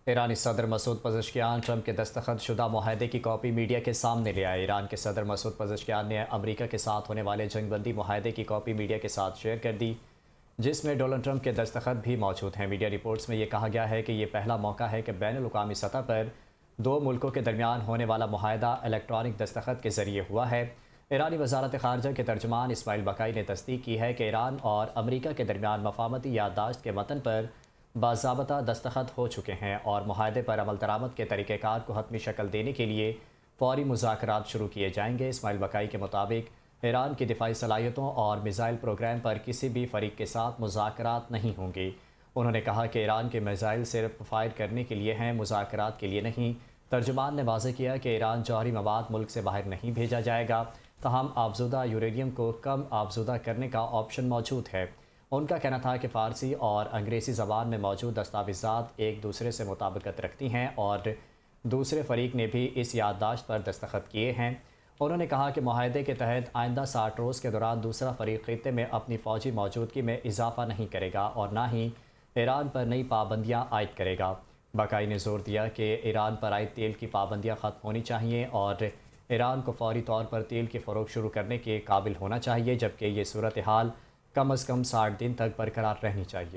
ایرانی صدر Masoud Pezeshkian Trump کے دستخط شدہ معاہدے کی کاپی میڈیا کے سامنے لے آئے۔ ایران کے صدر مسعود پزشکیان نے امریکہ کے ساتھ ہونے والے جنگ بندی معاہدے کی کاپی میڈیا کے ساتھ شیئر کر دی، جس میں ڈونلڈ ٹرمپ کے دستخط بھی موجود ہیں۔ میڈیا رپورٹس میں یہ کہا گیا ہے کہ یہ پہلا موقع ہے کہ بین الاقوامی سطح پر دو ملکوں کے درمیان ہونے والا معاہدہ الیکٹرانک دستخط کے ذریعے ہوا ہے۔ ایرانی وزارت خارجہ کے ترجمان اسماعیل بقائی نے تصدیق کی ہے کہ ایران اور امریکہ کے درمیان مفاہمتی یادداشت کے متن پر باضابطہ دستخط ہو چکے ہیں اور معاہدے پر عمل درآمد کے طریقہ کار کو حتمی شکل دینے کے لیے فوری مذاکرات شروع کیے جائیں گے۔ اسماعیل بقائی کے مطابق ایران کی دفاعی صلاحیتوں اور میزائل پروگرام پر کسی بھی فریق کے ساتھ مذاکرات نہیں ہوں گے۔ انہوں نے کہا کہ ایران کے میزائل صرف فائر کرنے کے لیے ہیں، مذاکرات کے لیے نہیں۔ ترجمان نے واضح کیا کہ ایران جوہری مواد ملک سے باہر نہیں بھیجا جائے گا، تاہم آبزودہ یورینیم کو کم آبزودہ کرنے کا آپشن موجود ہے۔ ان کا کہنا تھا کہ فارسی اور انگریزی زبان میں موجود دستاویزات ایک دوسرے سے مطابقت رکھتی ہیں اور دوسرے فریق نے بھی اس یادداشت پر دستخط کیے ہیں۔ انہوں نے کہا کہ معاہدے کے تحت آئندہ 60 روز کے دوران دوسرا فریق خطے میں اپنی فوجی موجودگی میں اضافہ نہیں کرے گا اور نہ ہی ایران پر نئی پابندیاں عائد کرے گا۔ بقائی نے زور دیا کہ ایران پر عائد تیل کی پابندیاں ختم ہونی چاہیے اور ایران کو فوری طور پر تیل کی فروخت شروع کرنے کے قابل ہونا چاہیے، جبکہ یہ صورتحال کم از کم 60 دن تک برقرار رہنی چاہیے۔